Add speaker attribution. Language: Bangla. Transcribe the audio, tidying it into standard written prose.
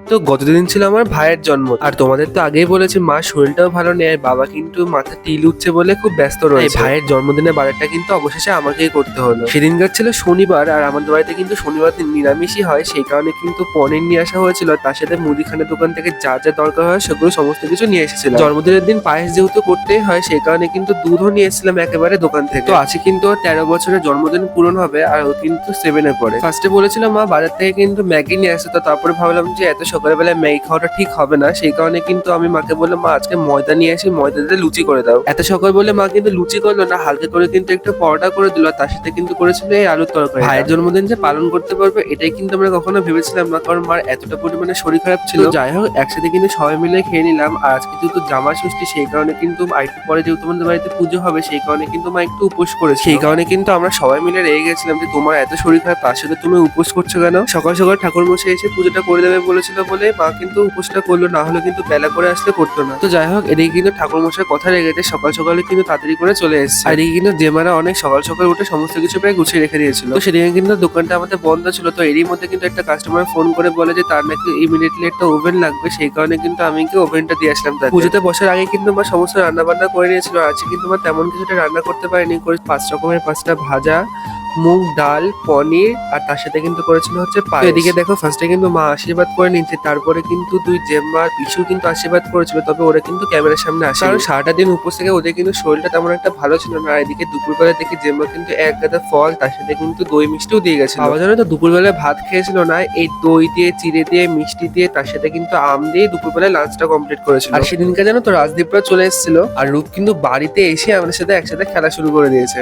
Speaker 1: তো গতদিন ছিল আমার ভাইয়ের জন্ম, আর তোমাদের তো আগেই বলেছি মা শরীরটাও ভালো নেই, আর বাবা কিন্তু মাথা তিল উঠছে বলে খুব ব্যস্ত রয়েছে। ভাইয়ের জন্মদিনের বাড়িটা কিন্তু অবশেষে আমাকেই করতে হলো। সেদিনকার ছিল শনিবার, আর আমাদের বাড়িতে কিন্তু শনিবার দিন নিরামিষই হয়, সেই কারণে কিন্তু পনির নিয়ে আসা হয়েছিল, তার সাথে মুদিখানা দোকান থেকে যা যা দরকার হয় সেগুলো সমস্ত কিছু নিয়ে এসেছিলাম। জন্মদিনের দিন পায়েস যেহেতু করতেই হয়, সেই কারণে কিন্তু দুধও নিয়ে এসেছিলাম একেবারে দোকান থেকে। তো আছে কিন্তু ওর 13 বছরের জন্মদিন পূরণ হবে, আর ও কিন্তু 7-এ পড়ে। ফার্স্টে বলেছিলাম মা বাজার থেকে কিন্তু ম্যাগি নিয়ে আসে, তো তারপরে ভাবলাম যে এত সকালবেলায় ম্যাগি খাওয়াটা ঠিক হবে না, সেই কারণে কিন্তু আমি মাকে বললাম মা আজকে ময়দা নিয়ে আসি, ময়দা দিয়ে লুচি করে দাও। এত সকাল বলে মা কিন্তু লুচি করলো না, হালকা করে কিন্তু একটু পরোটা করে দিল, তার সাথে কিন্তু করেছিল এই আলুর তরকারি। ভাইয়ের জন্মদিন যে পালন করতে পারবে এটাই কিন্তু আমরা কখনো ভেবেছিলাম না, কারণ মার এতটা পরিমাণে শরীর খারাপ ছিল। যাই হোক, একসাথে কিন্তু সবাই মিলে খেয়ে নিলাম। আর আজকে যেহেতু জামা ষষ্ঠী, সেই কারণে কিন্তু আরেকটু পরে যেহেতু আমাদের বাড়িতে পুজো হবে, সেই কারণে কিন্তু মা একটু উপোস করেছে। সেই কারণে কিন্তু আমরা সবাই মিলে রেগে গেছিলাম যে তোমার এত শরীর খারাপ, তার সাথে তুমি উপোস করছো কেন? সকাল সকাল ঠাকুর মশাই এসে পুজোটা করে দেবে বলেছিল বলে মা কিন্তু উপোসটা করলো, না হলে কিন্তু বেলা করে আসলে করতো না। তো যাই হোক, এদিকে কিন্তু ঠাকুর মশাই কথা রেখেছে, সকাল সকালে কিন্তু তাড়াতাড়ি করে চলে এসেছে। আর এদিকে কিন্তু জেমারা অনেক সকাল সকাল উঠে সমস্ত কিছু প্রায় গুছিয়ে রেখে দিয়েছিল। তো সেদিকে কিন্তু দোকানটা আমাদের বন্ধ ছিল, তো এরই মধ্যে কিন্তু একটা কাস্টমার ফোন করে বলে যে তার নাকি ইমিডিয়েটলি একটা ওভেন লাগবে, সেই কারণে কিন্তু আমি কি ওভেনটা দিয়ে আসলাম তাকে। পুজোতে বসার আগে কিন্তু মা সমস্ত রান্না বান্না করে নিয়েছিল, আর আজকে কিন্তু মা তেমন কিছুটা রান্না করতে পারেনি, করে 5 রকমের 5টা ভাজা, মুগ ডাল, পনির, আর তার সাথে কিন্তু করেছিল হচ্ছে পায়েস। এদিকে দেখো ফার্স্টে কিন্তু মা আশীর্বাদ করে নিচ্ছে, তারপরে কিন্তু দুই জেম্মা আর পিছু কিন্তু আশীর্বাদ করেছিল, তবে ওরা কিন্তু ক্যামেরার সামনে আসে, কারণ সারাটা দিন উপোস থেকে ওদের কিন্তু শরীরটা তেমন একটা ভালো ছিল না। আর এদিকে দুপুরবেলা দেখি জেম্মা কিন্তু এক গাদা ফল, তার সাথে কিন্তু দই মিষ্টিও দিয়ে গেছে। বাবা জানো তো দুপুরবেলা ভাত খেয়েছিল না, এই দই দিয়ে, চিড়ে দিয়ে, মিষ্টি দিয়ে, তার সাথে কিন্তু আম দিয়ে দুপুরবেলায় লাঞ্চটা কমপ্লিট করেছিল। আর সেদিনকে জানো তো রাজদীপরা চলে এসেছিল, আর রূপ কিন্তু বাড়িতে এসে আমাদের সাথে একসাথে খেলা শুরু করে দিয়েছে।